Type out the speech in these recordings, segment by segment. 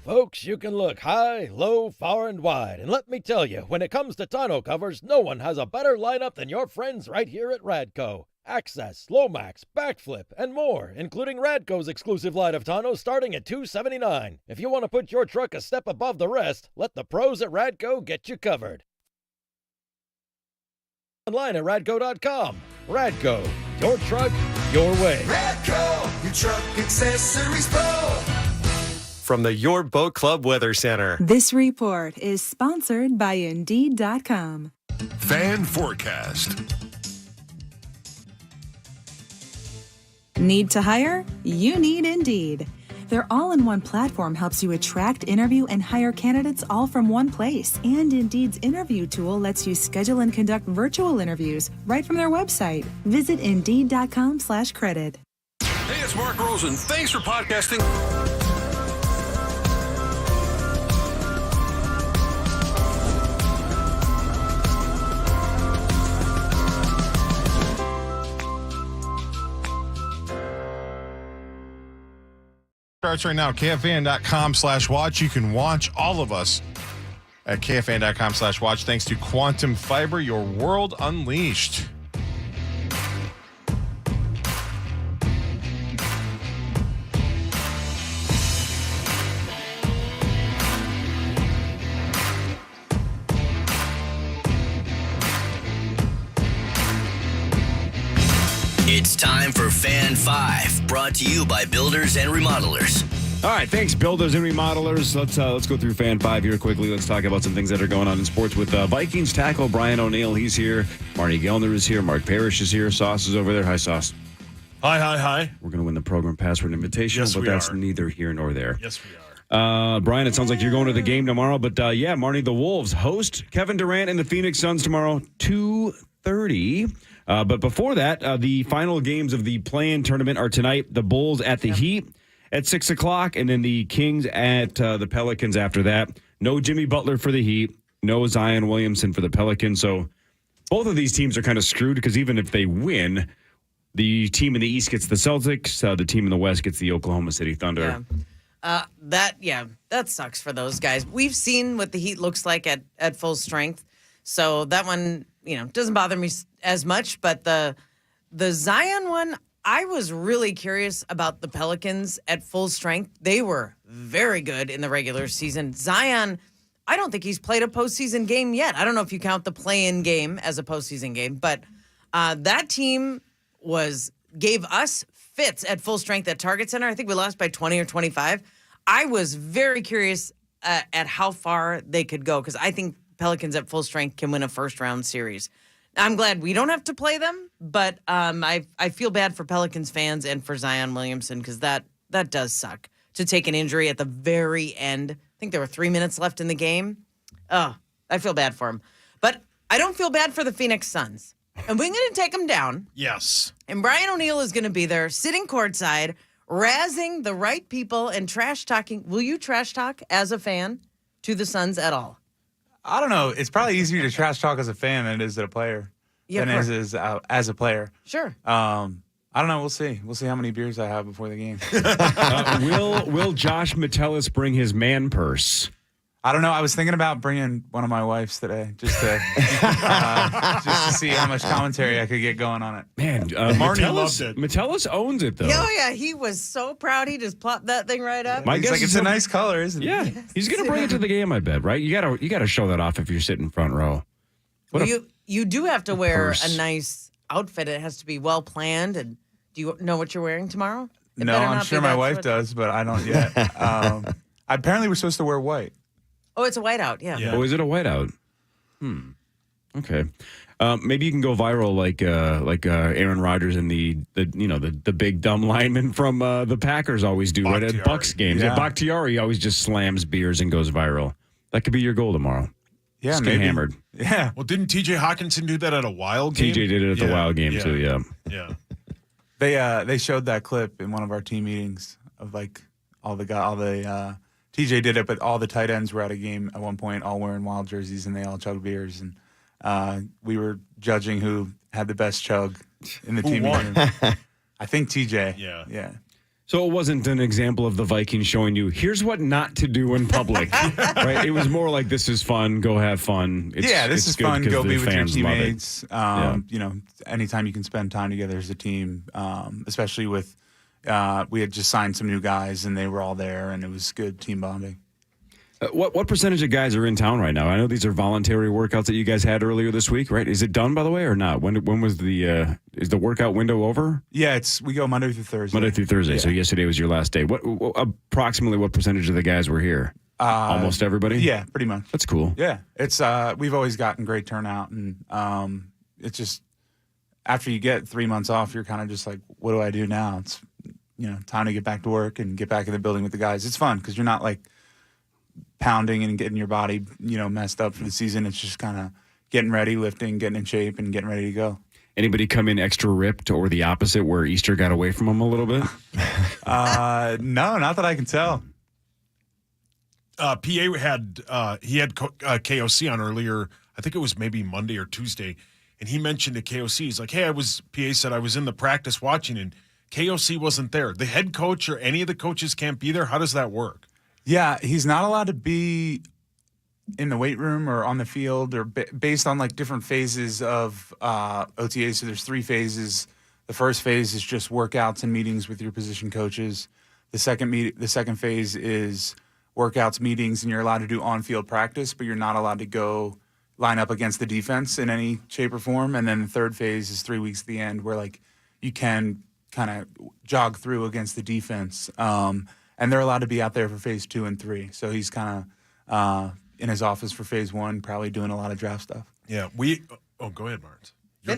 Folks, you can look high, low, far, and wide. And let me tell you, when it comes to tonneau covers, no one has a better lineup than your friends right here at Radco. Access, Lomax, Backflip, and more, including Radco's exclusive line of tonneaus starting at $279. If you want to put your truck a step above the rest, let the pros at Radco get you covered. Online at radco.com. Radco, your truck, your way. Radco, your truck accessories pro. From the Your Boat Club Weather Center. This report is sponsored by Indeed.com. Fan forecast. Need to hire? You need Indeed. Their all-in-one platform helps you attract, interview, and hire candidates all from one place. And Indeed's interview tool lets you schedule and conduct virtual interviews right from their website. Visit Indeed.com/credit. Hey, it's Mark Rosen. Thanks for podcasting. Starts right now, KFAN.com/watch. You can watch all of us at KFAN.com/watch thanks to Quantum Fiber, your world unleashed. It's time for Fan 5, brought to you by Builders and Remodelers. All right, thanks, Builders and Remodelers. Let's go through Fan 5 here quickly. Let's talk about some things that are going on in sports with Vikings tackle Brian O'Neill. He's here. Marty Gellner is here. Mark Parrish is here. Sauce is over there. Hi, Sauce. Hi. We're going to win the program password invitation, but that's neither here nor there. Yes, we are. Brian, it sounds like you're going to the game tomorrow, but yeah, Marty, the Wolves host Kevin Durant and the Phoenix Suns tomorrow, 2:30. But before that, the final games of the play-in tournament are tonight. The Bulls at the Heat at 6 o'clock, and then the Kings at the Pelicans after that. No Jimmy Butler for the Heat. No Zion Williamson for the Pelicans. So both of these teams are kind of screwed because even if they win, the team in the East gets the Celtics. The team in the West gets the Oklahoma City Thunder. That sucks for those guys. We've seen what the Heat looks like at full strength. So that one, doesn't bother me as much. But the Zion one, I was really curious about the Pelicans at full strength. They were very good in the regular season. Zion, I don't think he's played a postseason game yet. I don't know if you count the play-in game as a postseason game, but that team gave us fits at full strength at Target Center. I think we lost by 20 or 25. I was very curious at how far they could go because I think Pelicans at full strength can win a first-round series. I'm glad we don't have to play them, but I feel bad for Pelicans fans and for Zion Williamson because that does suck to take an injury at the very end. I think there were 3 minutes left in the game. Oh, I feel bad for him. But I don't feel bad for the Phoenix Suns. And we're going to take them down. Yes. And Brian O'Neill is going to be there sitting courtside, razzing the right people and trash talking. Will you trash talk as a fan to the Suns at all? I don't know. It's probably easier to trash talk as a fan than it is as a player. Yeah, than it is as a player. Sure. I don't know. We'll see. We'll see how many beers I have before the game. Will Josh Metellus bring his man purse? I don't know. I was thinking about bringing one of my wife's today just to see how much commentary I could get going on it. Man, Marty loved it. Metellus owns it, though. Oh, yeah. He was so proud. He just plopped that thing right up. My guess like it's a nice color, isn't it? Yeah. He's going to bring it to the game, I bet, right? You gotta show that off if you're sitting front row. You do have to wear purse. a nice outfit. It has to be well planned. And do you know what you're wearing tomorrow? No, I'm sure my wife does, but I don't yet. Apparently, we're supposed to wear white. Oh, it's a whiteout, yeah. Oh, is it a whiteout? Okay. Maybe you can go viral like Aaron Rodgers and the big dumb lineman from the Packers always do right at Bucs games. Yeah. Yeah, Bakhtiari always just slams beers and goes viral. That could be your goal tomorrow. Yeah, just maybe. get hammered. Yeah. Well, didn't T.J. Hawkinson do that at a Wild game? TJ did it at the Wild game too. Yeah. Yeah. They showed that clip in one of our team meetings of like all the TJ did it, but all the tight ends were at a game at one point, all wearing Wild jerseys, and they all chugged beers. And we were judging who had the best chug in the team meeting. I think TJ. Yeah. Yeah. So it wasn't an example of the Vikings showing you, here's what not to do in public, right? It was more like, this is fun, go have fun. This is fun, go be with your teammates. Yeah. Anytime you can spend time together as a team, especially with, we had just signed some new guys and they were all there and it was good team bonding. What percentage of guys are in town right now? I know these are voluntary workouts that you guys had earlier this week, right? Is it done, by the way, or not? When was is the workout window over? Yeah, we go Monday through Thursday. Monday through Thursday. Yeah. So yesterday was your last day. Approximately what percentage of the guys were here? Almost everybody? Yeah, pretty much. That's cool. Yeah, it's we've always gotten great turnout, and it's just after you get 3 months off, you're kind of just like, what do I do now? It's time to get back to work and get back in the building with the guys. It's fun because you're not like pounding and getting your body, messed up for the season. It's just kind of getting ready, lifting, getting in shape, and getting ready to go. Anybody come in extra ripped or the opposite where Easter got away from them a little bit? No, not that I can tell. PA had KOC on earlier. I think it was maybe Monday or Tuesday, and he mentioned to KOC, he's like, "Hey, PA said I was in the practice watching, and KOC wasn't there. The head coach or any of the coaches can't be there. How does that work?" Yeah, he's not allowed to be in the weight room or on the field or based on like different phases of OTAs. So there's 3 phases. The first phase is just workouts and meetings with your position coaches. The second phase is workouts, meetings, and you're allowed to do on-field practice, but you're not allowed to go line up against the defense in any shape or form. And then the third phase is 3 weeks at the end where like you can kind of jog through against the defense. And they're allowed to be out there for phase 2 and 3. So he's kind of in his office for phase 1, probably doing a lot of draft stuff. Yeah, go ahead, Martins. Your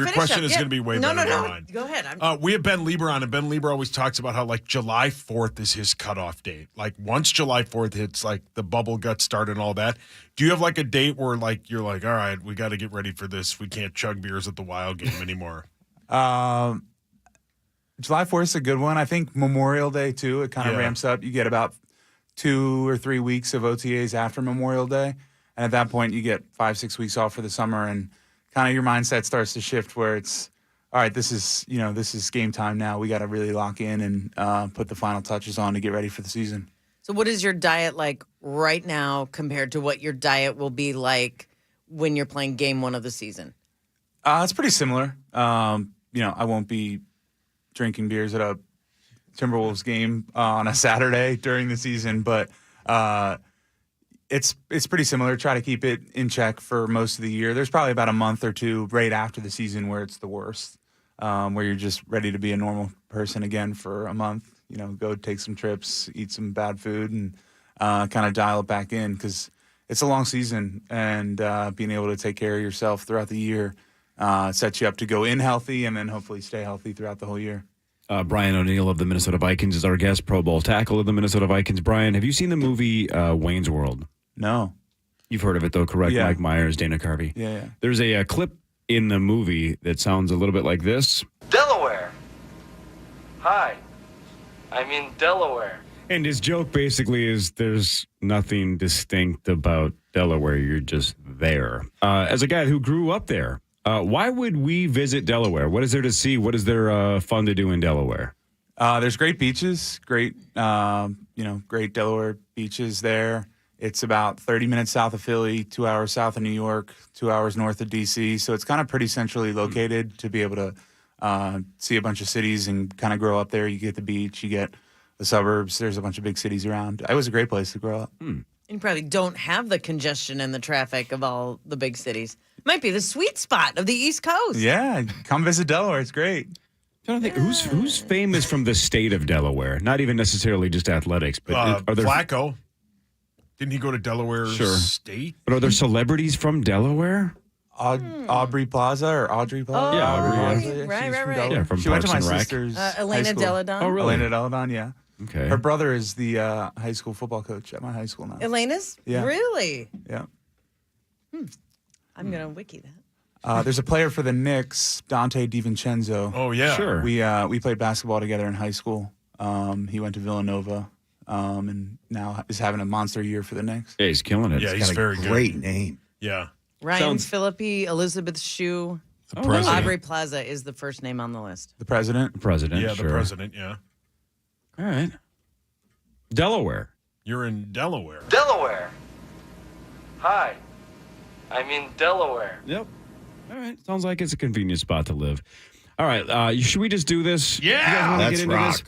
No, question is going to be way better than No, mine. go ahead. We have Ben Lieber on, and Ben Lieber always talks about how, like, July 4th is his cutoff date. Like, once July 4th hits, like, the bubble gut started and all that. Do you have, like, a date where, like, you're like, all right, we got to get ready for this. We can't chug beers at the Wild game anymore. July 4th is a good one. I think Memorial Day, too, it kind of ramps up. You get about 2 or 3 weeks of OTAs after Memorial Day. And at that point, you get 5-6 weeks off for the summer. And kind of your mindset starts to shift where it's, all right, this is game time now. We got to really lock in and put the final touches on to get ready for the season. So what is your diet like right now compared to what your diet will be like when you're playing game 1 of the season? It's pretty similar. I won't be drinking beers at a Timberwolves game on a Saturday during the season, but it's pretty similar. Try to keep it in check for most of the year. There's probably about a month or 2 right after the season where it's the worst, where you're just ready to be a normal person again for a month. Go take some trips, eat some bad food, and kind of dial it back in because it's a long season, and being able to take care of yourself throughout the year sets you up to go in healthy and then hopefully stay healthy throughout the whole year. Brian O'Neill of the Minnesota Vikings is our guest, Pro Bowl tackle of the Minnesota Vikings. Brian, have you seen the movie Wayne's World? No. You've heard of it, though, correct? Yeah. Mike Myers, Dana Carvey. Yeah. There's a clip in the movie that sounds a little bit like this. Delaware. Hi. I'm in Delaware. And his joke basically is there's nothing distinct about Delaware. You're just there. As a guy who grew up there, why would we visit Delaware? What is there to see? What is there fun to do in Delaware? There's great beaches, great Delaware beaches there. It's about 30 minutes south of Philly, 2 hours south of New York, 2 hours north of D.C. So it's kind of pretty centrally located to be able to see a bunch of cities and kind of grow up there. You get the beach, you get the suburbs. There's a bunch of big cities around. It was a great place to grow up. You probably don't have the congestion and the traffic of all the big cities. Might be the sweet spot of the East Coast. Yeah, come visit Delaware. It's great. I don't think who's famous from the state of Delaware? Not even necessarily just athletics, but are there Flacco? Didn't he go to Delaware State? But are there celebrities from Delaware? Aubrey Plaza or Audrey Plaza? Yeah, Aubrey. Plaza. Right, She's right, from right. Delaware. Yeah, from she went to my Parks and Rec. sister's Elena high school. Deladon. Oh, really? Elena Deladon, yeah. Okay. Her brother is the high school football coach at my high school now. Elena's? Yeah. Really? Yeah. I'm going to wiki that. There's a player for the Knicks, Dante DiVincenzo. Oh, yeah. Sure. We played basketball together in high school. He went to Villanova and now is having a monster year for the Knicks. Yeah, he's killing it. Yeah, he's very good. Great name. Yeah. Ryan Phillippe, Elizabeth Shue. President. Aubrey Plaza is the first name on the list. The president? The president, Yeah, sure. the president, yeah. All right. Delaware. You're in Delaware. Delaware. Hi. I'm in Delaware. Yep. All right. Sounds like it's a convenient spot to live. All right. Should we just do this? Yeah. You guys wanna Let's get into rock. This?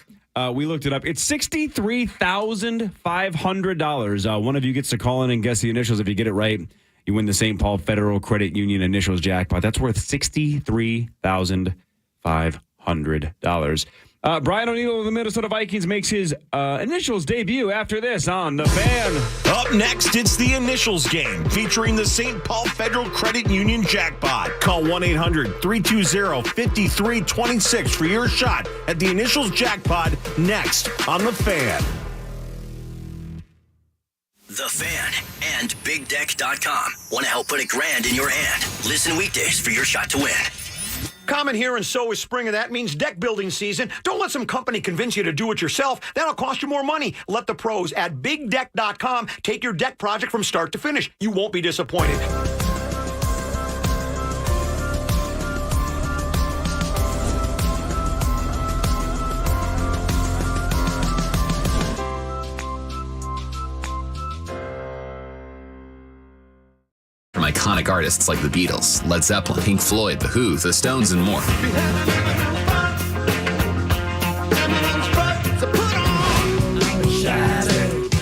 We looked it up. It's $63,500. One of you gets to call in and guess the initials. If you get it right, you win the St. Paul Federal Credit Union initials jackpot. That's worth $63,500. Brian O'Neill of the Minnesota Vikings makes his initials debut after this on The Fan. Up next, it's the initials game featuring the St. Paul Federal Credit Union jackpot. Call 1-800-320-5326 for your shot at the initials jackpot next on The Fan. The Fan and BigDeck.com want to help put $1,000 in your hand. Listen weekdays for your shot to win. Common here, and so is spring, and that means deck building season. Don't let some company convince you to do it yourself. That'll cost you more money. Let the pros at BigDeck.com take your deck project from start to finish. You won't be disappointed. From iconic artists like the Beatles, Led Zeppelin, Pink Floyd, The Who, The Stones, and more.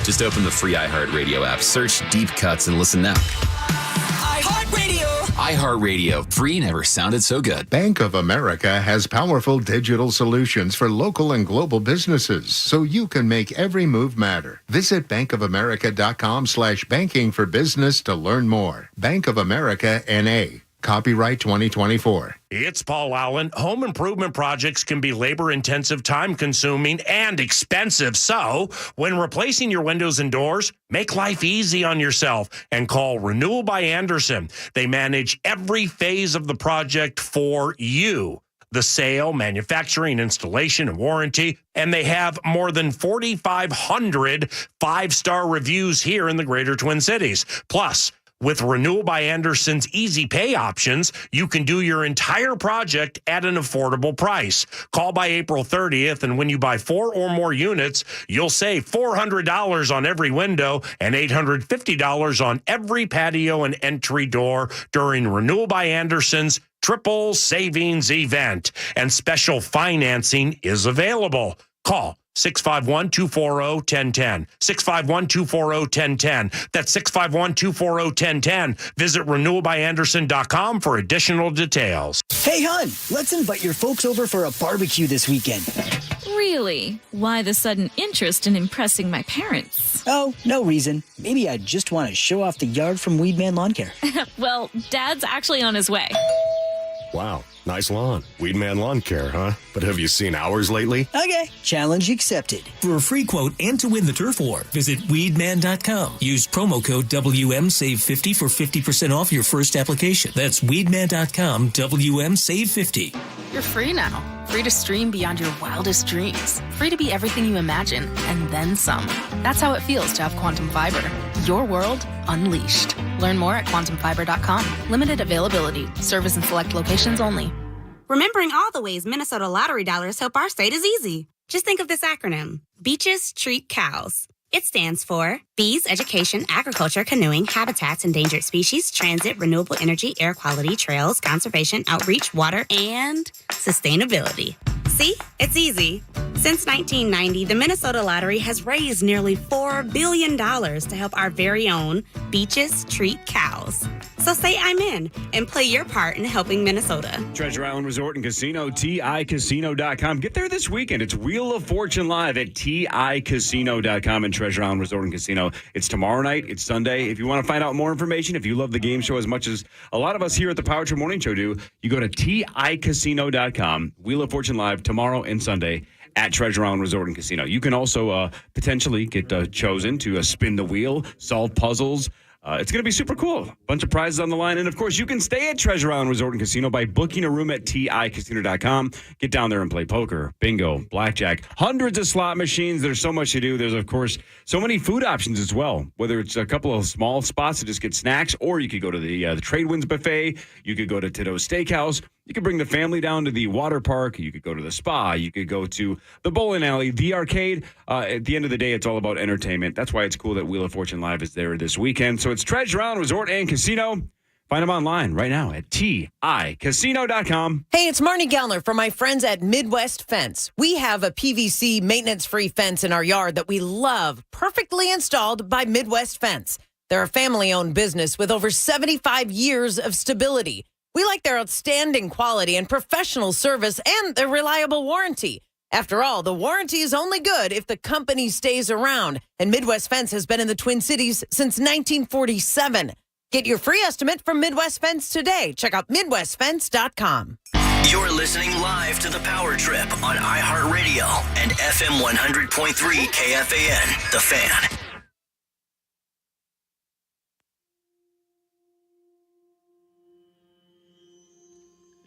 Just open the free iHeartRadio app, search Deep Cuts, and listen now. iHeartRadio. iHeartRadio, free never sounded so good. Bank of America has powerful digital solutions for local and global businesses, so you can make every move matter. Visit bankofamerica.com/banking for business to learn more. Bank of America N.A. Copyright 2024. It's Paul Allen. Home improvement projects can be labor-intensive, time-consuming, and expensive. So, when replacing your windows and doors, make life easy on yourself and call Renewal by Anderson. They manage every phase of the project for you. The sale, manufacturing, installation, and warranty. And they have more than 4,500 five-star reviews here in the Greater Twin Cities. Plus, with Renewal by Anderson's easy pay options, you can do your entire project at an affordable price. Call by April 30th, and when you buy 4 or more units, you'll save $400 on every window and $850 on every patio and entry door during Renewal by Anderson's Triple Savings event. And special financing is available. Call 651-240-1010. 651-240-1010. That's 651-240-1010. Visit renewalbyanderson.com for additional details. Hey, hon, let's invite your folks over for a barbecue this weekend. Really? Why the sudden interest in impressing my parents? Oh, no reason. Maybe I just want to show off the yard from Weedman Lawn Care. Well, Dad's actually on his way. Wow, nice lawn. Weedman Lawn Care, huh? But have you seen ours lately? Okay, challenge accepted. For a free quote and to win the turf war, visit weedman.com. Use promo code WMSAVE50 for 50% off your first application. That's weedman.com, WMSAVE50. You're free now. Free to stream beyond your wildest dreams. Free to be everything you imagine, and then some. That's how it feels to have Quantum Fiber. Your world unleashed. Learn more at quantumfiber.com. Limited availability. Service in select locations only. Remembering all the ways Minnesota lottery dollars help our state is easy. Just think of this acronym. Beaches Treat Cows. It stands for Bees, Education, Agriculture, Canoeing, Habitats, Endangered Species, Transit, Renewable Energy, Air Quality, Trails, Conservation, Outreach, Water, and Sustainability. See? It's easy. Since 1990, the Minnesota Lottery has raised nearly $4 billion to help our very own Beaches Treat Cows. So say I'm in and play your part in helping Minnesota. Treasure Island Resort and Casino, TICasino.com. Get there this weekend. It's Wheel of Fortune live at TICasino.com and Treasure Island Resort and Casino. It's tomorrow night. It's Sunday. If you want to find out more information, if you love the game show as much as a lot of us here at the Power Trip Morning Show do, you go to TICasino.com. Wheel of Fortune live tomorrow and Sunday at Treasure Island Resort and Casino. You can also potentially get chosen to spin the wheel, solve puzzles. It's going to be super cool. Bunch of prizes on the line. And, of course, you can stay at Treasure Island Resort and Casino by booking a room at TICasino.com. Get down there and play poker, bingo, blackjack, hundreds of slot machines. There's so much to do. There's, of course, so many food options as well, whether it's a couple of small spots to just get snacks, or you could go to the Trade Winds Buffet. You could go to Tito's Steakhouse. You could bring the family down to the water park. You could go to the spa. You could go to the bowling alley, the arcade. At the end of the day, it's all about entertainment. That's why it's cool that Wheel of Fortune Live is there this weekend. So it's Treasure Island Resort and Casino. Find them online right now at TICasino.com. Hey, it's Marnie Gellner from my friends at Midwest Fence. We have a PVC maintenance-free fence in our yard that we love, perfectly installed by Midwest Fence. They're a family-owned business with over 75 years of stability. We like their outstanding quality and professional service and their reliable warranty. After all, the warranty is only good if the company stays around, and Midwest Fence has been in the Twin Cities since 1947. Get your free estimate from Midwest Fence today. Check out MidwestFence.com. You're listening live to The Power Trip on iHeartRadio and FM 100.3 KFAN, The Fan.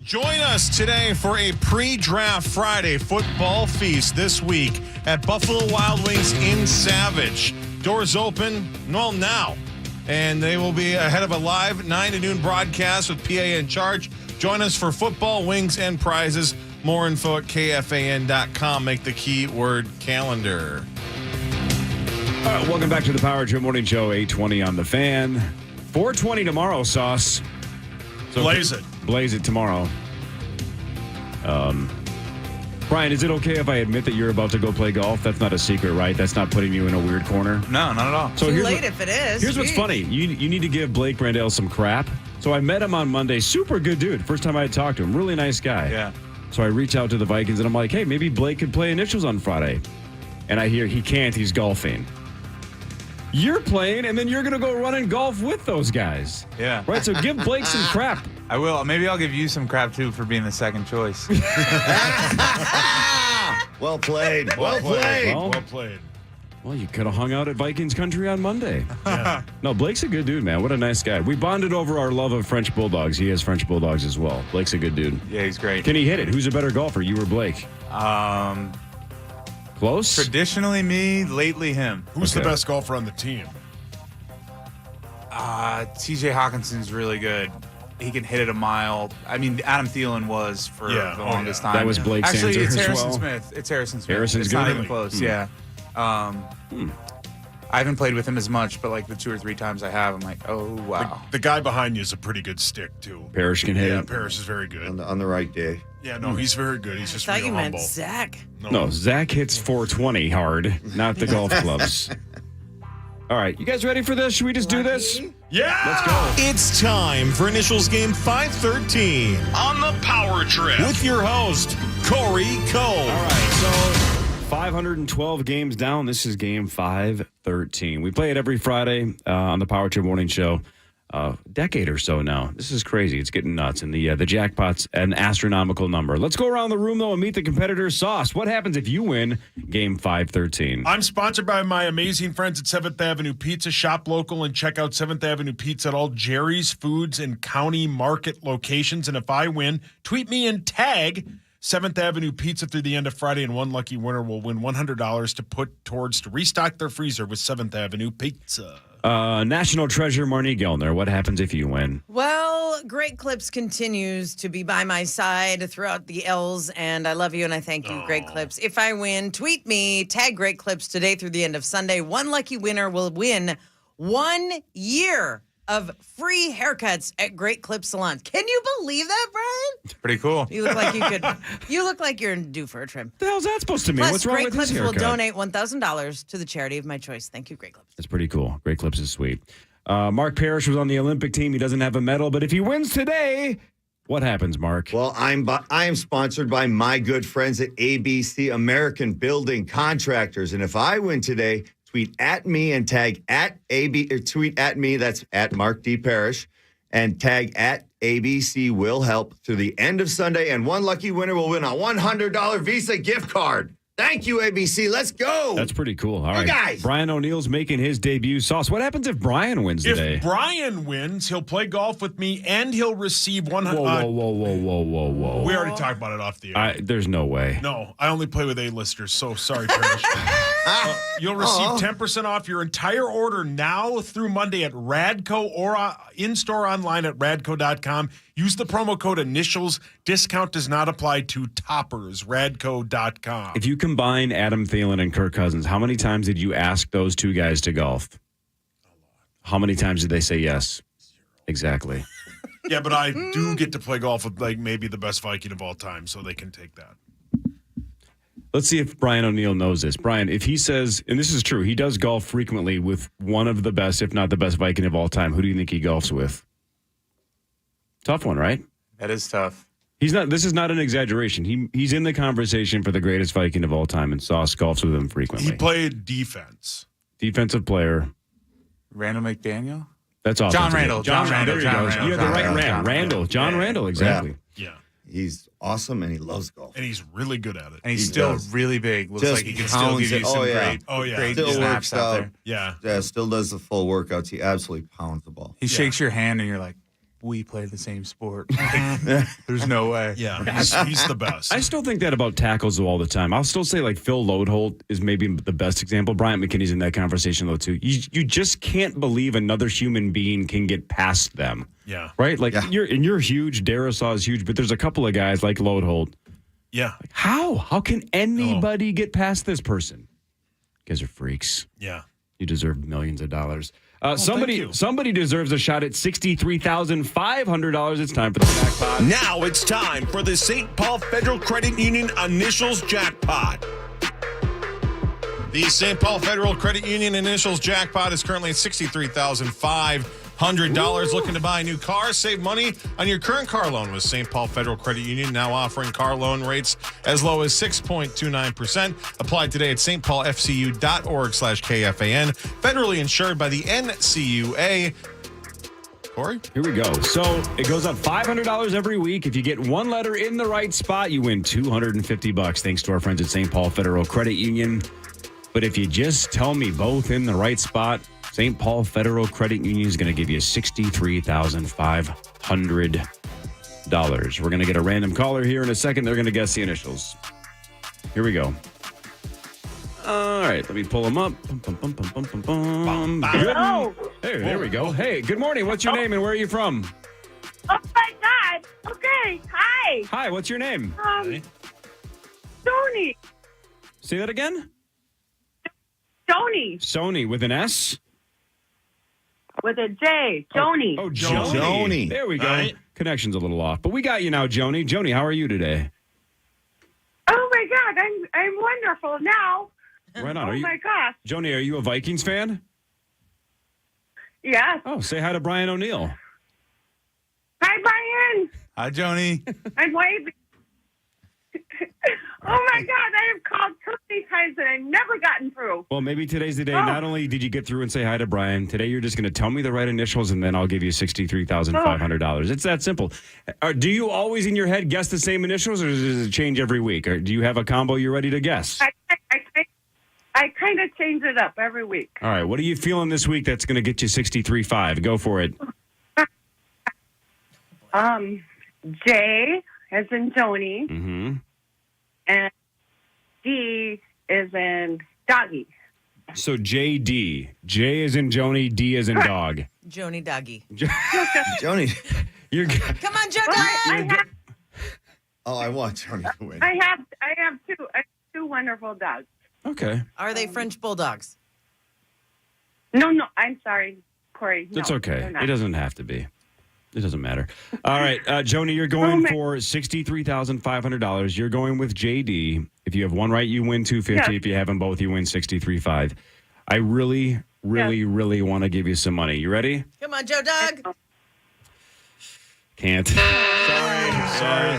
Join us today for a pre-draft Friday football feast this week at Buffalo Wild Wings in Savage. Doors open, well, now. And they will be ahead of a live 9 to noon broadcast with PA in charge. Join us for football, wings, and prizes. More info at KFAN.com. Make the keyword calendar. All right, welcome back to the Power Trip Morning Show, 8:20 on The Fan. 4:20 tomorrow, Sauce. So Blaze it. Blaze it tomorrow. Brian, is it okay if I admit that you're about to go play golf? That's not a secret, right? That's not putting you in a weird corner? No, not at all. So Too late if it is. Here's what's funny. You need to give Blake Brandell some crap. So I met him on Monday. Super good dude. First time I had talked to him. Really nice guy. Yeah. So I reach out to the Vikings, and I'm like, hey, maybe Blake could play initials on Friday. And I hear he can't. He's golfing. You're playing, and then you're going to go run and golf with those guys. Yeah. Right? So give Blake some crap. I will. Maybe I'll give you some crap, too, for being the second choice. Well played. Well played. Well played. Well, you could have hung out at Vikings country on Monday. Yeah. No, Blake's a good dude, man. What a nice guy. We bonded over our love of French Bulldogs. He has French Bulldogs as well. Blake's a good dude. Yeah, he's great. Can he hit it? Who's a better golfer, you or Blake? Close? Traditionally me, lately him. Who's the best golfer on the team? TJ Hawkinson's really good. He can hit it a mile. I mean, Adam Thielen was for the longest time. That was Blake's Actually, answer it's as Harrison well. Smith. It's Harrison Smith. Harrison's it's good. not even close. Yeah. I haven't played with him as much, but like the 2 or 3 times I have, I'm like, oh wow. The guy behind you is a pretty good stick too. Parrish can hit Yeah, it. Parrish is very good. On the right day. Yeah, no, he's very good. He's just I thought real you meant humble. Zach. No, Zach hits 420 hard, not the golf clubs. All right, you guys ready for this? Should we just do this? Yeah! Let's go. It's time for Initials Game 513 On the Power Trip. with your host, Corey Cole. All right, so 512 games down. This is game 513. We play it every Friday on the Power Trip Morning Show. Decade or so now. This is crazy. It's getting nuts. And the jackpot's an astronomical number. Let's go around the room, though, and meet the competitor. Sauce, what happens if you win game 513? I'm sponsored by my amazing friends at 7th Avenue Pizza. Shop local and check out 7th Avenue Pizza at all Jerry's Foods and County Market locations. And if I win, tweet me and tag 7th Avenue Pizza through the end of Friday, and one lucky winner will win $100 to put towards to restock their freezer with 7th Avenue Pizza. National treasure Marnie Gellner. What happens if you win? Well, Great Clips continues to be by my side throughout the L's, and I love you and I thank you, Great Clips. If I win, tweet me, tag Great Clips today through the end of Sunday. One lucky winner will win 1 year of free haircuts at Great Clip Salons. Can you believe that, Brian? Pretty cool. You look like you could. You look like you're due for a trim. The hell's that supposed to mean? Plus, What's wrong Great with Clips his will haircut? donate $1,000 to the charity of my choice. Thank you, Great Clips. That's pretty cool. Great Clips is sweet. Mark Parrish was on the Olympic team. He doesn't have a medal, but if he wins today, what happens, Mark? Well, I am sponsored by my good friends at ABC American Building Contractors, and if I win today, tweet at me and tag at AB. Or tweet at me. That's at Mark D. Parrish, and tag at ABC will help through the end of Sunday, and one lucky winner will win a $100 Visa gift card. Thank you, ABC. Let's go. That's pretty cool. All You right. guys. Brian O'Neill's making his debut. Sauce, what happens if Brian wins today? If Brian wins, he'll play golf with me and he'll receive 100. Whoa. We already talked about it off the air. There's no way. No, I only play with A-listers, so sorry, Parrish. You'll receive 10% off your entire order now through Monday at Radco or in-store online at radco.com. Use the promo code initials. Discount does not apply to toppers. Radco.com. If you combine Adam Thielen and Kirk Cousins, how many times did you ask those two guys to golf? How many times did they say yes? Exactly. Yeah, but I do get to play golf with like maybe the best Viking of all time, so they can take that. Let's see if Brian O'Neill knows this. Brian, if he says, and this is true, he does golf frequently with one of the best, if not the best Viking of all time. Who do you think he golfs with? Tough one, right? That is tough. He's not. This is not an exaggeration. He's in the conversation for the greatest Viking of all time, and Sauce golfs with him frequently. He played defense. Defensive player. Randall McDaniel? That's awesome. John Randall. John Randall. There you go. You have the right Rand. Randall. John Randall, exactly. Yeah. He's awesome, and he loves golf. And he's really good at it. And he's still really big. Looks like he can still give you some great Still snaps works out out. there. Yeah. Still does the full workouts. He absolutely pounds the ball. He shakes your hand, and you're like, we play the same sport. There's no way. Yeah, he's the best. I still think that about tackles all the time. I'll still say like Phil Lodeholt is maybe the best example. Bryant McKinney's in that conversation though too. You just can't believe another human being can get past them. Yeah. Right? Like you're huge. Darisaw is huge, but there's a couple of guys like Lodeholt. Yeah. Like, how can anybody get past this person? You guys are freaks. Yeah. You deserve millions of dollars. thank you. Somebody deserves a shot at $63,500. It's time for the jackpot. Now it's time for the St. Paul Federal Credit Union Initials Jackpot. The St. Paul Federal Credit Union Initials Jackpot is currently at $63,500. Looking to buy a new car, save money on your current car loan with St. Paul Federal Credit Union, now offering car loan rates as low as 6.29%. Apply today at stpaulfcu.org/KFAN. Federally insured by the NCUA. Corey? Here we go. So it goes up $500 every week. If you get one letter in the right spot, you win $250 thanks to our friends at St. Paul Federal Credit Union. But if you just tell me both in the right spot, St. Paul Federal Credit Union is going to give you $63,500. We're going to get a random caller here in a second. They're going to guess the initials. Here we go. All right, let me pull them up. Oh. Hey, there we go. Hey, good morning. What's your name and where are you from? Oh my God. Okay. Hi. Hi, what's your name? Sony. Say that again? Sony. Sony with an S? With a J. Joni. Oh, Joni. There we go. Right. Connection's a little off, but we got you now, Joni. Joni, how are you today? Oh my God. I'm wonderful now. Right on. Oh Are you, my gosh. Joni, are you a Vikings fan? Yes. Oh, say hi to Brian O'Neill. Hi, Brian. Hi, Joni. I'm waving. Oh my God. I have called too many times and I've never gotten through. Well, maybe today's the day. Oh. Not only did you get through and say hi to Brian, today you're just going to tell me the right initials and then I'll give you $63,500. It's that simple. Do you always in your head guess the same initials or does it change every week? Or do you have a combo you're ready to guess? I kind of change it up every week. All right. What are you feeling this week that's going to get you $63,500? Go for it. J as in Joni. Mm-hmm. And D is in doggy. So JD. J is in Joni, D is in dog. Joni Doggy. Joni. You're Come on, Joe Dog. I want Joni to win. I have two wonderful dogs. Okay. Are they French bulldogs? No, I'm sorry, Corey. No, It's okay. they're not. It doesn't have to be. It doesn't matter. All right, Joni, you're going for $63,500. You're going with JD. If you have one right, you win $250. Yes. If you have them both, you win $63,500. I really want to give you some money. You ready? Come on, Joe Dog. Can't.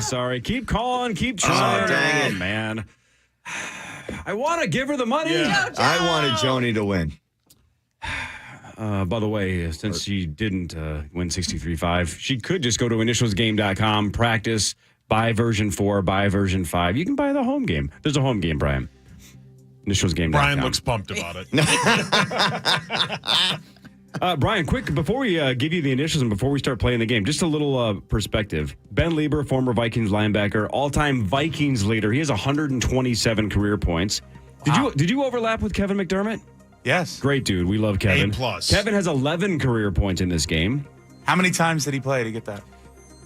Sorry. Keep calling. Keep trying. dang it. Man. I want to give her the money. Yeah. I wanted Joni to win. By the way, since she didn't win $63,500, she could just go to initialsgame.com, practice, buy version 4, buy version 5. You can buy the home game. There's a home game, Brian. Initialsgame.com. Brian looks pumped about it. Brian, quick, before we give you the initials and before we start playing the game, just a little perspective. Ben Lieber, former Vikings linebacker, all-time Vikings leader. He has 127 career points. Did you overlap with Kevin McDermott? Yes. Great dude. We love Kevin. A+. Kevin has 11 career points in this game. How many times did he play to get that?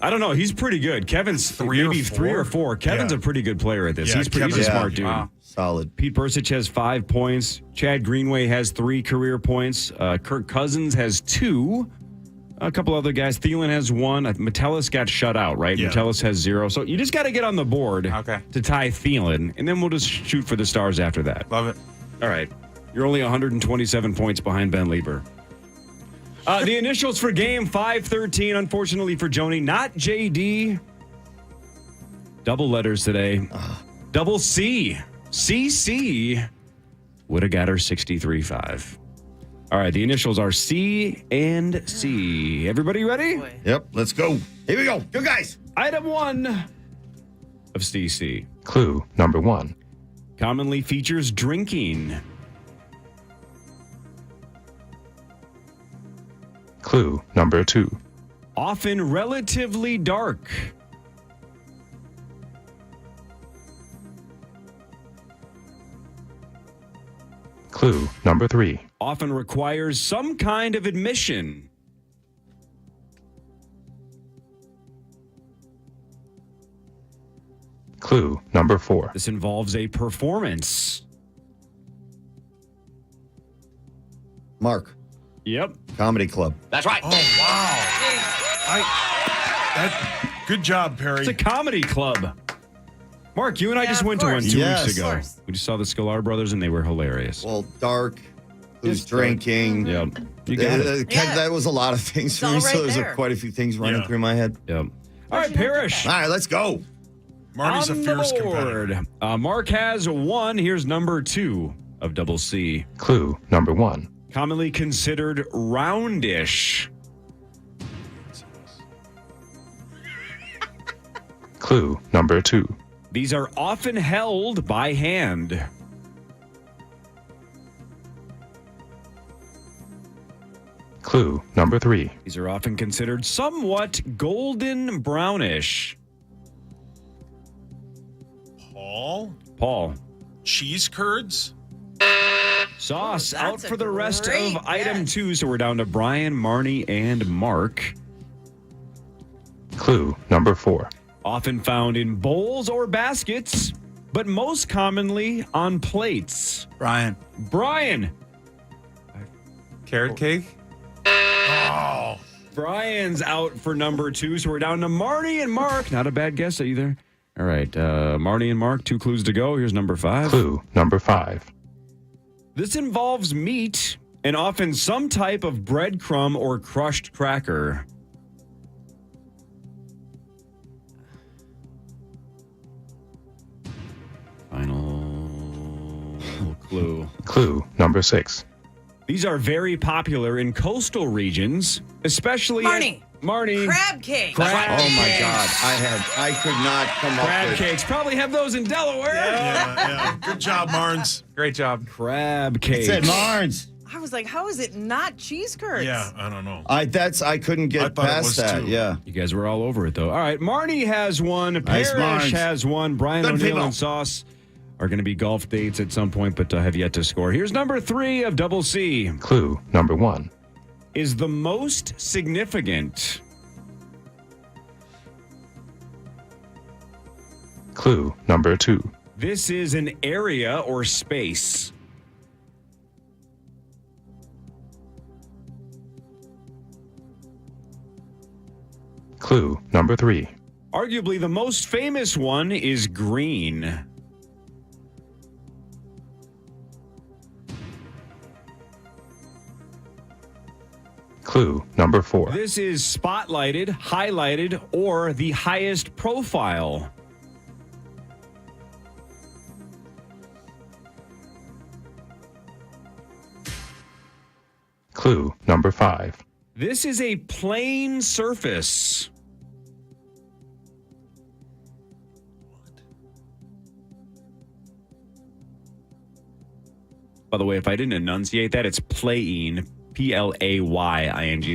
I don't know. He's pretty good. Kevin's three or four. Kevin's a pretty good player at this. Yeah, He's a smart dude. Wow. Solid. Pete Burcich has 5 points. Chad Greenway has 3 career points. Kirk Cousins has 2. A couple other guys. Thielen has 1. Metellus got shut out, right? Yeah. Metellus has 0. So you just got to get on the board to tie Thielen, and then we'll just shoot for the stars after that. Love it. All right. You're only 127 points behind Ben Lieber. The initials for game 513, unfortunately for Joni, not JD. Double letters today. Double C. CC would have got her 63.5. All right, the initials are C and C. Everybody ready? Yep, let's go. Here we go. Go, guys. Item 1 of CC. Clue number 1. Commonly features drinking. Clue number 2. Often relatively dark. Clue number 3. Often requires some kind of admission. Clue number 4. This involves a performance. Mark. Yep. Comedy Club. That's right. Oh, wow. Good job, Perry. It's a comedy club. Mark, you and I just went to one 2 weeks ago. We just saw the Sklar brothers, and they were hilarious. Well, dark. Who's drinking? Yep. You got it. That was a lot of things for me, so there's quite a few things running through my head. Yep. All right, Parrish. All right, let's go. Marty's a fierce competitor. Mark has 1. Here's number 2 of double C. Clue number 1. Commonly considered roundish. Clue number 2. These are often held by hand. Clue number 3. These are often considered somewhat golden brownish. Paul. Cheese curds? Sauce out for the rest of item 2, so we're down to Brian, Marnie, and Mark. Clue number 4. Often found in bowls or baskets, but most commonly on plates. Brian. Carrot cake? Oh. Brian's out for number 2, so we're down to Marnie and Mark. Not a bad guess either. All right, Marnie and Mark, 2 clues to go. Here's number 5. Clue number 5. This involves meat and often some type of breadcrumb or crushed cracker. Final clue. Clue number 6. These are very popular in coastal regions, especially Marnie. Marnie. Crab cake. Oh my God! I could not come up Crab with cakes. Probably have those in Delaware. Yeah. Good job, Marnes. Great job. Crab cakes. It said Marnes. I was like, how is it not cheese curds? Yeah, I don't know. I couldn't get thought it past was that. too. Yeah. You guys were all over it, though. All right, Marnie has 1. Nice, Parrish Marge. has 1. Brian Good O'Neill people. and Sauce are going to be golf dates at some point, but have yet to score. Here's number 3 of double C. Clue number 1. Is the most significant. Clue number 2. This is an area or space. Clue number 3. Arguably the most famous one is green. Clue number 4. This is spotlighted, highlighted, or the highest profile. Clue number 5. This is a plane surface. By the way, if I didn't enunciate that, it's playing. Playing.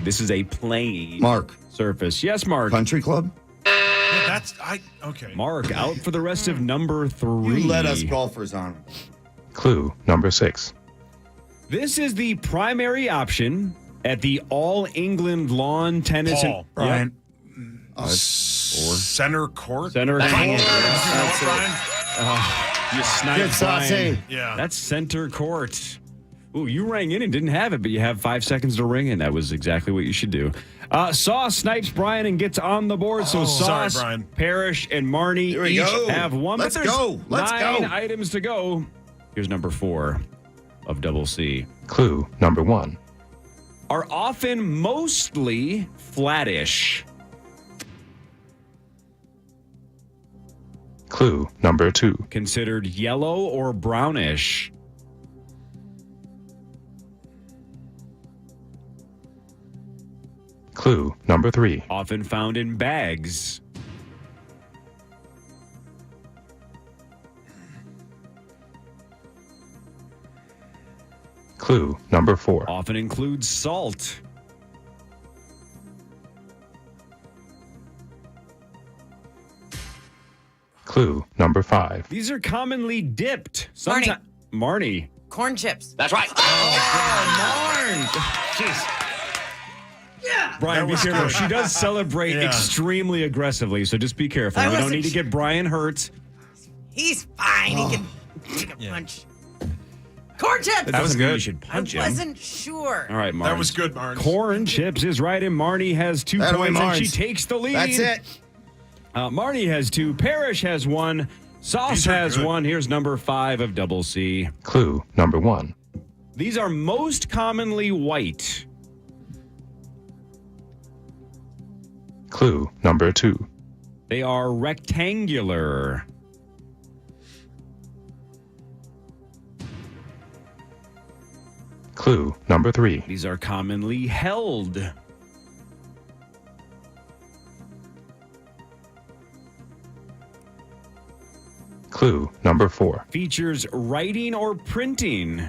This is a plane. Mark. Surface. Yes, Mark. Country Club. Yeah, okay. Mark out for the rest of number 3. You let us golfers on. Clue number 6. This is the primary option at the All England Lawn Tennis. Brian. Center court. Center court. You know what, Brian? You sniped Good sauce, Brian. eh? Yeah. That's center court. Ooh, you rang in and didn't have it, but you have 5 seconds to ring in. That was exactly what you should do. Sauce snipes Brian and gets on the board. So sorry, Sauce, Brian. Parrish, and Marnie Here we each go. have one. Let's but there's go. Let's 9 go. items to go. Here's number 4 of Double C. Clue number 1. Are often mostly flattish. Clue number 2. Considered yellow or brownish. Clue number 3. Often found in bags. Clue number 4. Often includes salt. Clue number 5. These are commonly dipped. Marnie. Corn chips. That's right. Jeez. Brian, be careful. good. She does celebrate Yeah. extremely aggressively, so just be careful. I We don't wasn't need to get Brian hurt. He's fine. He can take a punch. Corn chips. That doesn't mean good. you should punch I him. wasn't sure. All right, Marnie. That was good, Marnes. Corn chips is right, and Marnie has 2 That way, points, and she Marnes. takes the lead. That's it. Marnie has 2. Parrish has 1. Sauce These are has good. 1. Here's number 5 of Double C. Clue number 1. These are most commonly white. Clue number 2. They are rectangular. Clue number 3. These are commonly held. Clue number 4. Features writing or printing.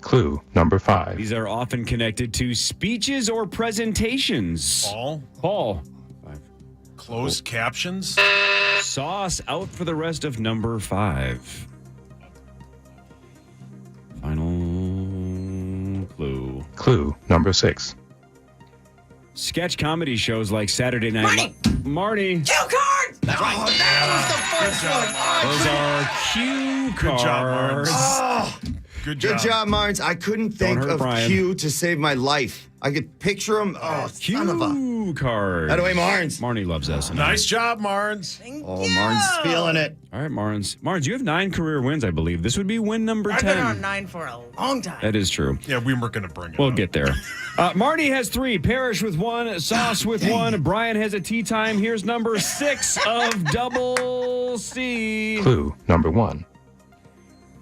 Clue number 5. These are often connected to speeches or presentations. Paul. Closed captions. Sauce out for the rest of number 5. Final clue. Clue number 6. Sketch comedy shows like Saturday Night Live. Marnie. Cue cards. That's right. Those are cue Good job, cards. Marnes. Good job. Good job, Marnes. I couldn't think hurt of Brian. Q to save my life. I could picture him. Oh, son of a. Cue cards. That way, Marnes. Marnie loves us. Nice job, Marnes. Oh, Marnes is feeling it. All right, Marnes. Marnes, you have 9 career wins, I believe. This would be win number 10. I've been on 9 for a long time. That is true. Yeah, we were going to bring it We'll up. get there. Marnie has 3. Parrish with 1. Sauce with 1. Brian has a tea time. Here's number 6 of Double C. Clue number 1.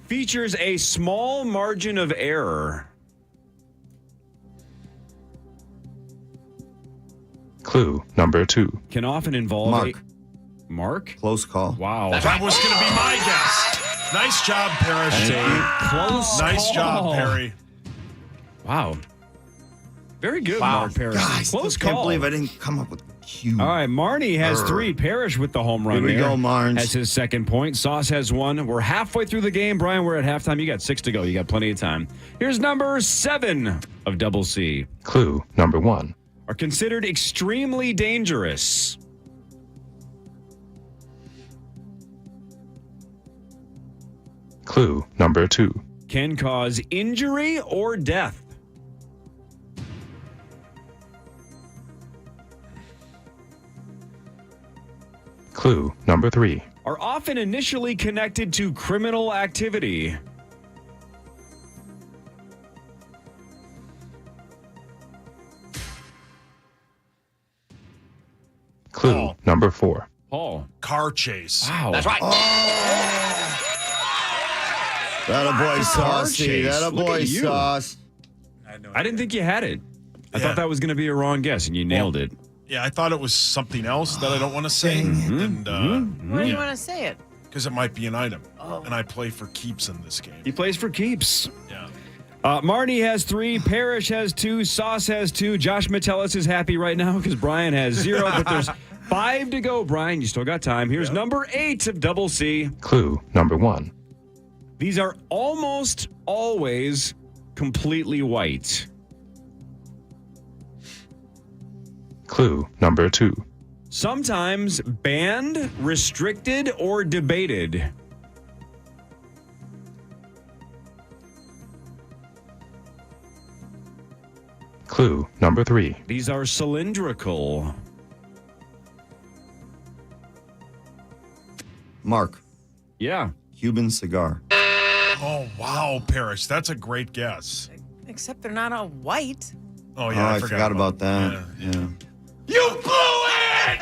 Features a small margin of error. Clue number 2. Can often involve Mark. Mark? Close call. Wow. That was going to be my guess. Nice job, Parrish. Close Nice call. job, Perry. Wow. Very good, Wow. Mark Parrish. Guys, Close I can't call. believe I didn't come up with Q. All right, Marnie has 3. Parrish with the home run. Here we there. go, Marnes. Has his second point. Sauce has 1. We're halfway through the game. Brian, we're at halftime. You got 6 to go. You got plenty of time. Here's number 7 of Double C. Clue number 1. Are considered extremely dangerous. Clue number 2. Can cause injury or death. Clue number 3. Are often initially connected to criminal activity. Clue number 4. Paul. Car chase. Wow. That's right. That a boy saucy. chase. That a Look boy at you. sauce. I didn't think you had it. I Yeah. thought that was going to be a wrong guess, and you nailed it. Yeah, I thought it was something else that I don't want to say. And Why do you want to say it? because it might be an item. And I play for keeps in this game. He plays for keeps. Yeah. Marnie has 3. Parrish has 2. Sauce has 2. Josh Metellus is happy right now because Brian has 0. But there's 5 to go, Brian. You still got time. Here's number 8 of Double C. Clue number 1. These are almost always completely white? Clue number 2. Sometimes banned, restricted, or debated. Clue number 3. These are cylindrical. Mark. Yeah. Cuban cigar. Oh, wow, Parrish. That's a great guess. Except they're not all white. Oh, yeah. I forgot about that. Yeah. You blew it!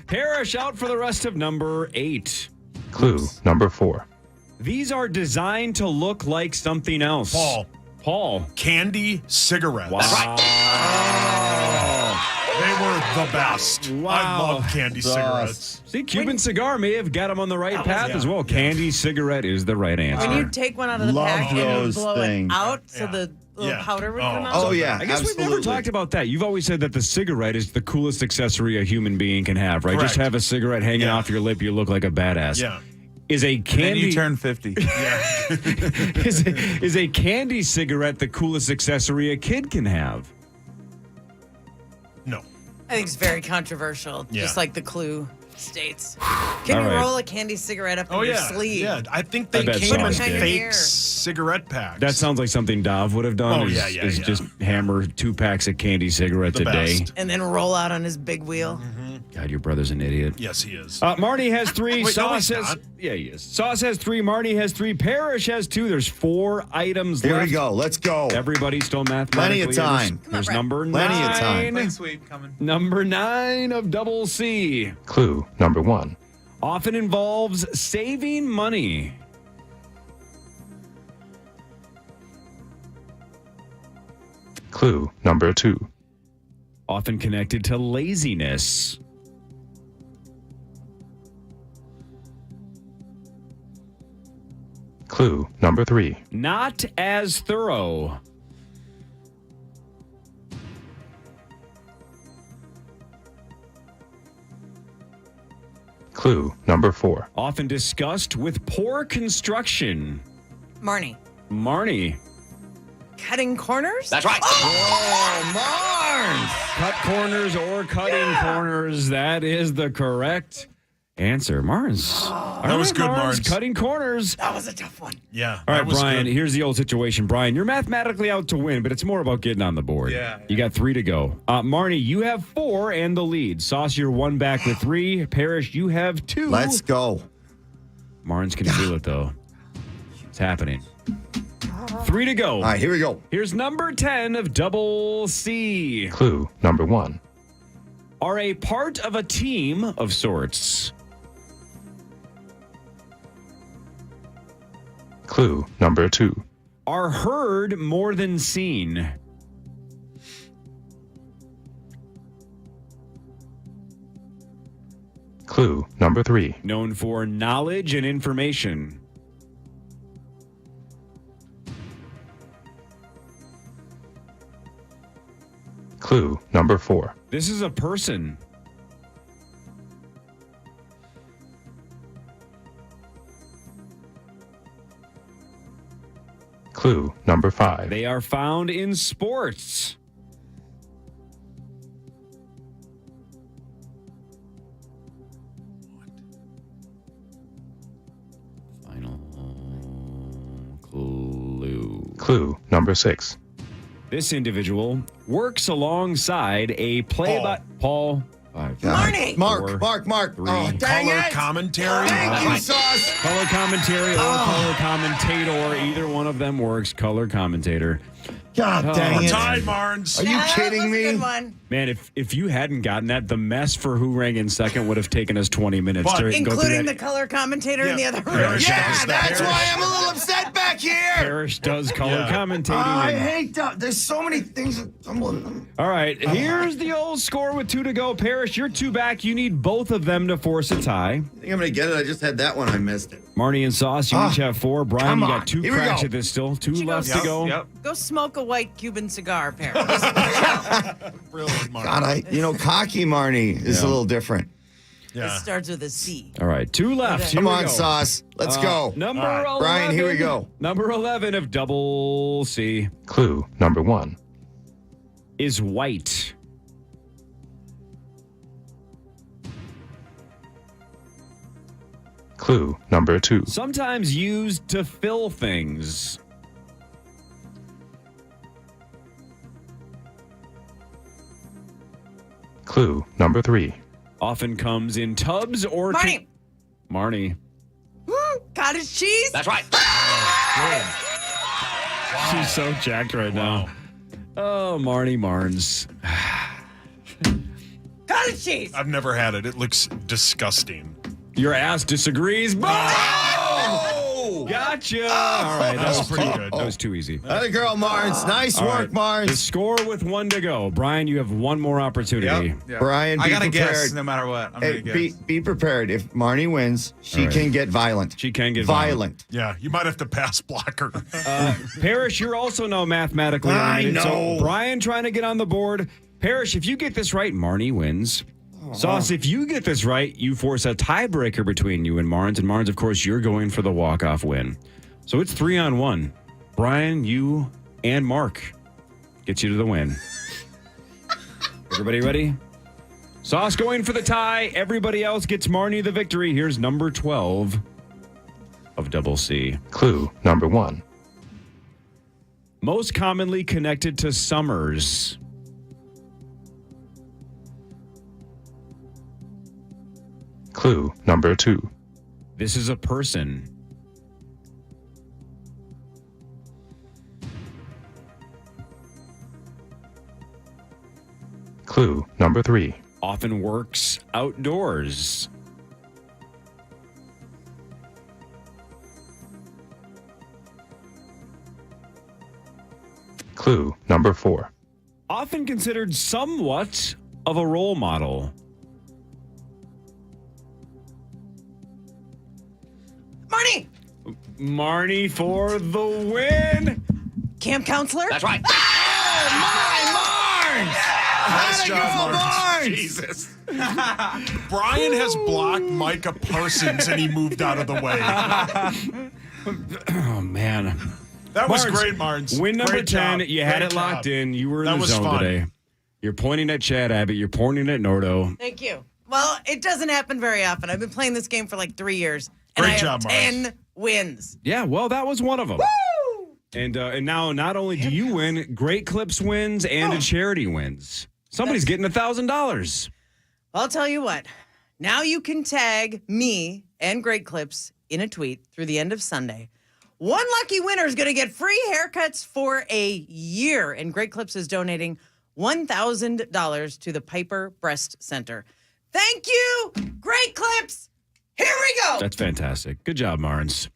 Parrish out for the rest of number 8. Clue number 4. These are designed to look like something else. Paul. Candy cigarettes. Wow. They were the best. Wow. I love candy cigarettes. See, Cuban cigar may have got him on the right path as well. Candy cigarette is the right answer. When you take one out of the Love pack and those blow things. it out so the little powder would come out. Oh, yeah. I guess we've never talked about that. You've always said that the cigarette is the coolest accessory a human being can have, right? Correct. Just have a cigarette hanging off your lip, you look like a badass. Yeah. Is a candy? And then you turn 50. is a candy cigarette the coolest accessory a kid can have? No. I think it's very controversial, Yeah. just like the clue states. Can All you right. roll a candy cigarette up in your sleeve? Yeah, I think they I bet came in Sauce did. fake cigarette packs. That sounds like something Dov would have done. Oh, is, yeah, yeah, is yeah. just hammer 2 packs of candy cigarettes The a day. best. And then roll out on his big wheel. God, your brother's an idiot. Yes, he is. Marnie has 3. Wait, no, Sauce he's has not. yeah, he is. Sauce has 3. Marnie has 3. Parrish has 2. There's 4 items Here left. we go. Let's go. Everybody's still mathematically. Plenty of time. There's number 9. Plenty of time. Clean sweep coming. Number 9 of Double C. Clue number 1. Often involves saving money. Clue number 2. Often connected to laziness. Clue number 3. Not as thorough. Clue number 4. Often discussed with poor construction. Marnie. Marnie. Cutting corners? That's right. Cut corners or cutting corners. That is the correct answer. Marnes. That was good, Marnes. Cutting corners. That was a tough one. Yeah. All right, that was Brian, good. here's the old situation. Brian, you're mathematically out to win, but it's more about getting on the board. Yeah. You got 3 to go. Marnie, you have 4 and the lead. Sauce, you're 1 back with 3. Parrish, you have 2. Let's go. Marnes can feel it, though. It's happening. 3 to go. All right, here we go. Here's number 10 of Double C. Clue number 1. Are a part of a team of sorts. Clue number 2. Are heard more than seen. Clue number 3. Known for knowledge and information. Clue number 4. This is a person. Clue number 5. They are found in sports. Final clue. Clue number 6. This individual works alongside a play-by Paul. 5. Marnie. Mark. 3. Oh, dang Color it. commentary. Thank you, Sauce. Color commentary or color commentator. Either one of them works. Color commentator. God dang We're it. tied, Marnes. Are you kidding that was me? a good one. Man, if you hadn't gotten that, the mess for who rang in second would have taken us 20 minutes But to go through Including that. the color commentator in the other room. Parrish Yeah, does that's that. why I'm a little upset back here. Parrish does color Yeah. commentating. I and- hate that. There's so many things. All right, here's the old score with 2 to go. Parrish, you're 2 back. You need both of them to force a tie. I think I'm going to get it. I just had that one. I missed it. Marnie and Sauce, you each have 4. Brian, come you on. got 2 Here we cracks go. at this still. 2 you go left to go. Yep. Go smoke a white Cuban cigar, Paris. Brilliant, Marnes. God, cocky Marnie is a little different. Yeah. It starts with a C. All right, 2 left. Okay. Here Come we on, go. Sauce. Let's go. Number All right. 11. Brian, here we go. Number 11 of double C Clue number 1. is white. Clue number 2. Sometimes used to fill things. Clue number 3. Often comes in tubs or... Marnie. Marnie. Cottage cheese? That's right. She's so jacked right now. Oh, Marnie Marnes. Cottage cheese. I've never had it. It looks disgusting. Your ass disagrees. Gotcha. All right, that was pretty good. That was too easy. Other girl, Marnes. Nice All work, right. The Marnes. score with 1 to go. Brian, you have one more opportunity. Yep. Brian, I be gotta prepared. guess no matter what. I'm Hey, gonna guess. be prepared. If Marnie wins, she All right. can get violent. She can get violent. Yeah, you might have to pass blocker. Parrish, you're also now mathematically I eliminated. know. So Brian trying to get on the board. Parrish, if you get this right, Marnie wins. Sauce, if you get this right, you force a tiebreaker between you and Marnes. And Marnes, of course, you're going for the walk-off win. So it's 3-on-1. Brian, you, and Mark gets you to the win. Everybody ready? Sauce going for the tie. Everybody else gets Marnie the victory. Here's number 12 of double C. Clue number 1. Most commonly connected to summers. Clue number 2. This is a person. Clue number 3. Often works outdoors. Clue number 4. Often considered somewhat of a role model. Marnie. Marnie for the win. Camp counselor? That's right. Nice job, Marnes. Jesus. Brian has blocked Micah Parsons and he moved out of the way. Oh, man. That was Marnes, great, Marnes. Win number Great 10. job. You had Great it locked job. in. You were in That the was zone fun. today. You're pointing at Chad Abbott. You're pointing at Nordo. Thank you. Well, it doesn't happen very often. I've been playing this game for like 3 years. And Great I job, have Marnes. 10 wins. Yeah, well, that was one of them. Woo! And now not only do you win, Great Clips wins and a charity wins. Somebody's getting $1,000. I'll tell you what. Now you can tag me and Great Clips in a tweet through the end of Sunday. One lucky winner is going to get free haircuts for a year. And Great Clips is donating $1,000 to the Piper Breast Center. Thank you, Great Clips. Here we go. That's fantastic. Good job, Marnes.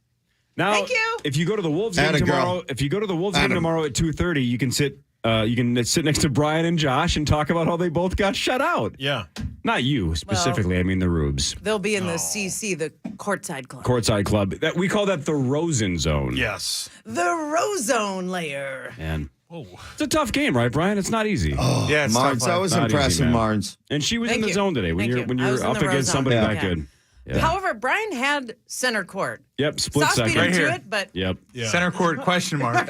Now, Thank you. if you go to the Wolves game Atta girl. tomorrow, if you go to the Wolves game Atta. tomorrow at 2:30, you can sit next to Brian and Josh and talk about how they both got shut out. Yeah. Not you specifically. I mean the Rubes. They'll be in the CC, the courtside club. Courtside club. We call that the Rosen Zone. Yes. The Rozone layer. Man. It's a tough game, right, Brian? It's not easy. Oh, Yeah, it's Marnes, tough, that was Not easy, impressive, man. Marnes. And she was Thank in the you. zone today when Thank you're you. I was up in the against Rozone. somebody Yeah. that good. Yeah. However, Brian had center court. Yep, split Sauce beat second. him Right to here. it, but Yep. Yeah. Center court question mark.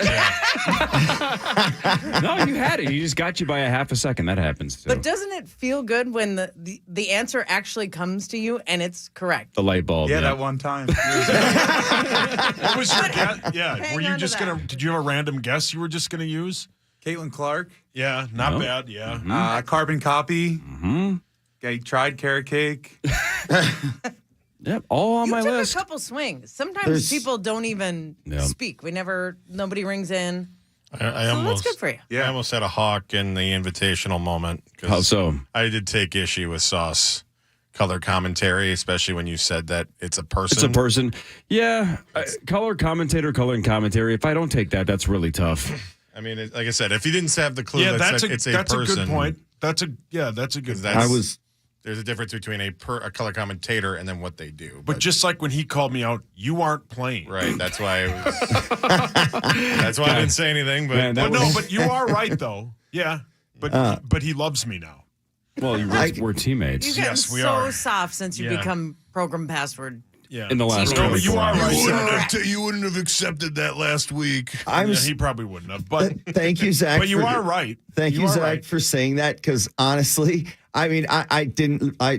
No, you had it. He just got you by a half a second. That happens too. but doesn't it feel good when the answer actually comes to you and it's correct? The light bulb. Yeah, that one time. What was your guess? Yeah. Hang Were you on to just that. going to, did you have a random guess you were just going to use? Caitlin Clark, Yeah. Not No. bad. Yeah. carbon copy. Mm-hmm. Yeah, he tried carrot cake. Yep, all on You my took list. a couple swings. Sometimes There's- people don't even Yep. speak. Nobody rings in. I So that's almost, good for you. I almost had a hawk in the invitational moment. 'cause How so? I did take issue with Sauce color commentary, especially when you said that it's a person. It's a person. Yeah, color commentator, color and commentary. If I don't take that, that's really tough. I mean, like I said, if you didn't have the clue, Yeah, that that's said a it's a that's person. a good point. That's a good. That's, there's a difference between a color commentator and then what they do. But just like when he called me out, you aren't playing. Right. That's why I was. That's why I didn't say anything. But, Man, that But no, was- but you are right though. Yeah. But he loves me now. Well, we're teammates. You've gotten Yes, we so are. soft since you Yeah. become program password. Yeah. In the last No, but 24 you are hours. right. You wouldn't have accepted that last week. I'm He probably wouldn't have. But Thank you, Zach. But you for- are right. Thank you, are Zach, right. for saying that. Because honestly, I mean, I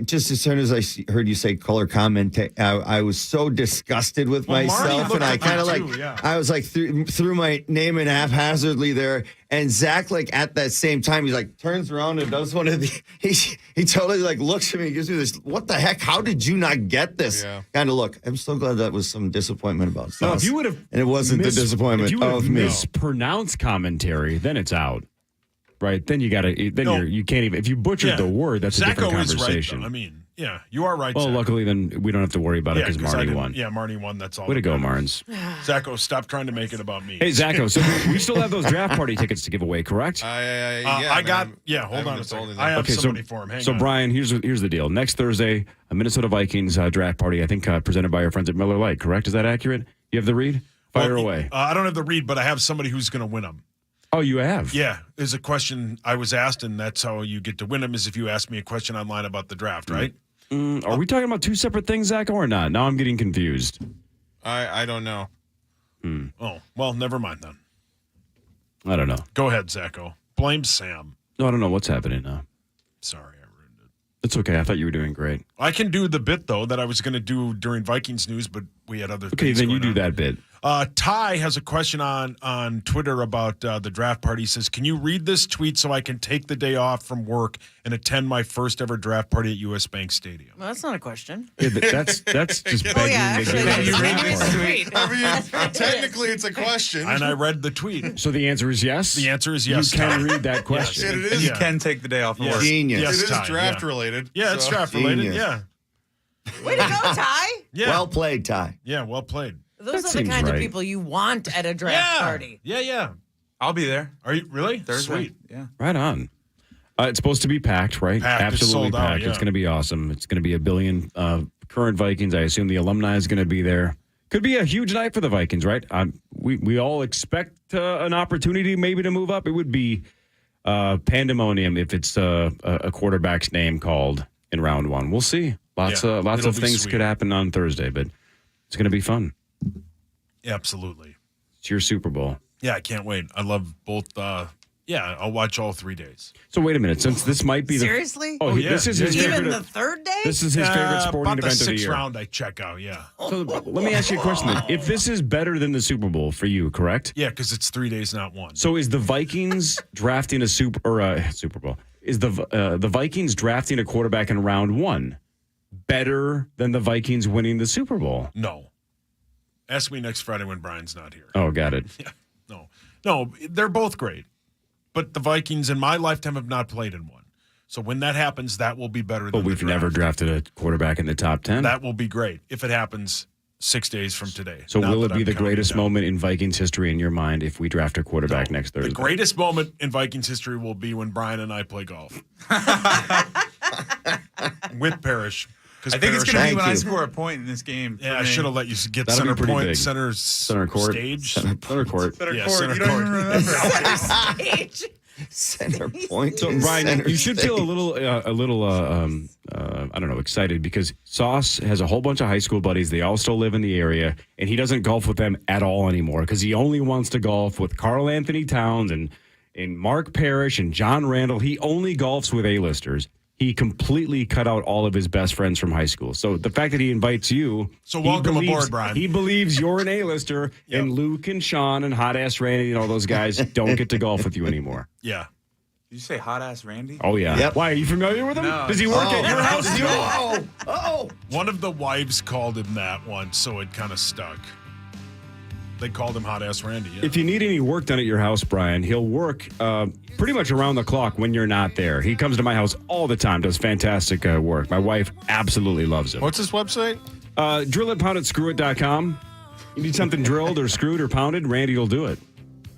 just as soon as I heard you say color comment, I was so disgusted with Well, Marty myself, looked and I at kind of you like, too, yeah. I was like threw my name in haphazardly there, and Zach like at that same time, he's like turns around and does one of the, he totally like looks at me and gives me this, what the heck? How did you not get this kind of look? I'm so glad that was some disappointment about No, us. if you would have, and it wasn't the disappointment If you would of have me. mispronounced commentary, then it's out. Right, then you got to. Then you can't even. If you butchered the word, that's a different Zacho is conversation. right, though. I mean, yeah, you are right. Well, Zach. luckily, then we don't have to worry about it because 'cause I Marty didn't- won. Yeah, Marty won. That's all. Way to that go, matters. Marnes. Zacho, stop trying to make it about me. Hey, Zacho, so we still have those draft party tickets to give away, correct? I got. Yeah, hold on a second. I have somebody for him. Hang so on. Brian, here's the deal. Next Thursday, a Minnesota Vikings draft party. I think presented by our friends at Miller Lite. Correct? Is that accurate? You have the read? Fire away. I don't have the read, but I have somebody who's going to win them. Oh, you have? Yeah, is a question I was asked, and that's how you get to win them. Is if you ask me a question online about the draft, right? Are we talking about two separate things, Zacho, or not? Now I'm getting confused. I don't know. Oh well, never mind then. I don't know. Go ahead, Zacho. Blame Sam. No, I don't know what's happening now. Sorry, I ruined it. It's okay. I thought you were doing great. I can do the bit though that I was going to do during Vikings news, but we had other. Okay, things then you going do on. that bit. Ty has a question on Twitter about the draft party. He says, can you read this tweet so I can take the day off from work and attend my first ever draft party at U.S. Bank Stadium? Well, that's not a question. Yeah, that's just begging. Oh, yeah, to actually, get out of the that's draft read party. the tweet. I mean, technically it's a question. And I read the tweet. So the answer is yes? The answer is yes. You can Ty. read that question. Yes, it is. You can take the day off of Yes. work. Genius. Yes, It is Ty, draft related. Yeah, it's draft related. Genius. Yeah. Way to go, Ty. Yeah. Well played, Ty. Yeah, well played. Those That are the seems kind right. of people you want at a draft party. Yeah. I'll be there. Are you really? Thursday. Sweet. Yeah. Right on. It's supposed to be packed, right? Packed. It's Absolutely sold out, packed. yeah. It's going to be awesome. It's going to be 1 billion current Vikings. I assume the alumni is going to be there. Could be a huge night for the Vikings, right? We all expect an opportunity maybe to move up. It would be pandemonium if it's a quarterback's name called in round one. We'll see. Lots Yeah, of it'll be things sweet. could happen on Thursday, but it's going to be fun. Absolutely. It's your Super Bowl. Yeah, I can't wait. I love both. I'll watch all 3 days. So wait a minute, since this might be the Seriously? this is his Even favorite. the third day? This is his favorite sporting about event the of the sixth year. round, I check out. Yeah. So let me ask you a question then. If this is better than the Super Bowl for you, correct? Yeah, because it's 3 days, not one. So is the Vikings drafting a Super Bowl? Is the Vikings drafting a quarterback in round one better than the Vikings winning the Super Bowl? No. Ask me next Friday when Brian's not here. Oh, got it. Yeah. No, they're both great. But the Vikings in my lifetime have not played in one. So when that happens, that will be better than But we've the never draft. drafted a quarterback in the top 10. That will be great if it happens 6 days from today. So Not will that it be I'm the counting greatest down. moment in Vikings history in your mind if we draft a quarterback next Thursday? The greatest moment in Vikings history will be when Brian and I play golf. With Parrish. I think it's going to be when I score a point in this game. Yeah, I should have let you get That'll be center pretty point, big. center court, stage. center court. Yeah, center court. Stage. Center point. So Brian, you should feel a little, I don't know, excited because Sauce has a whole bunch of high school buddies. They all still live in the area, and he doesn't golf with them at all anymore because he only wants to golf with Karl Anthony Towns and Mark Parrish and John Randall. He only golfs with A-listers. He completely cut out all of his best friends from high school. So the fact that he invites you. So welcome aboard, Brian. He believes you're an A-lister, and Luke and Sean and Hot Ass Randy and all those guys don't get to golf with you anymore. Yeah. Did you say hot ass Randy? Oh, yeah. Yep. Why? Are you familiar with him? No. Does he work at your house too? Oh. One of the wives called him that once, so it kind of stuck. They called him Hot Ass Randy. Yeah. If you need any work done at your house, Brian, he'll work pretty much around the clock when you're not there. He comes to my house all the time, does fantastic work. My wife absolutely loves him. What's his website? Drill it, pound it, screw.com. You need something drilled or screwed or pounded, Randy will do it.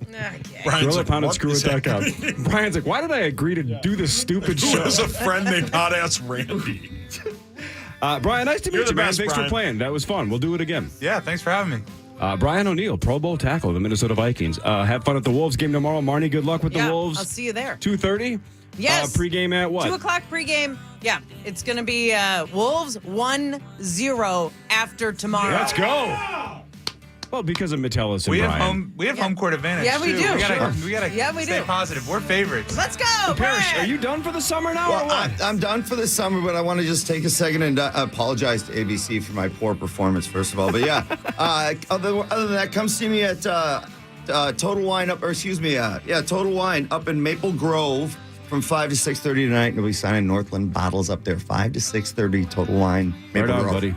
Okay. Brian's Drill it, like, pound it, "What screw is it.com. happening?" Brian's like, why did I agree to do this stupid Who show? has a friend named Hot Ass Randy? Brian, nice to You're meet the you, man. best, Thanks Brian. for playing. That was fun. We'll do it again. Yeah, thanks for having me. Brian O'Neill, Pro Bowl tackle of the Minnesota Vikings. Have fun at the Wolves game tomorrow. Marnie, good luck with the Wolves. I'll see you there. 2:30? Yes. Pregame at what? 2 o'clock pregame. Yeah, it's going to be Wolves 1-0 after tomorrow. Let's go. Well, because of Metellus and Brian. We have home court advantage. Yeah, we too. do. We gotta stay positive. We're favorites. Let's go. Parrish, Brian. are you done for the summer now or what? I'm done for the summer, but I want to just take a second and apologize to ABC for my poor performance, first of all. But yeah, other than that, come see me at Total Wine Total Wine up in Maple Grove from 5 to 6:30 tonight. And we'll be signing Northland bottles up there, 5 to 6:30, Total Wine, Maple Right on, Grove. buddy.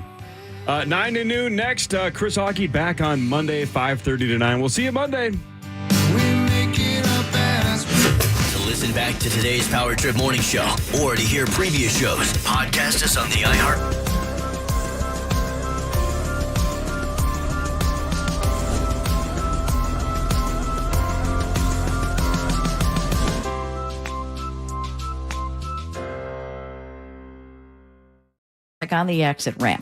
9 to noon next. Chris Hockey back on Monday, 5:30 to 9. We'll see you Monday. To listen back to today's Power Trip Morning Show or to hear previous shows, podcast us on the iHeart. On the exit ramp.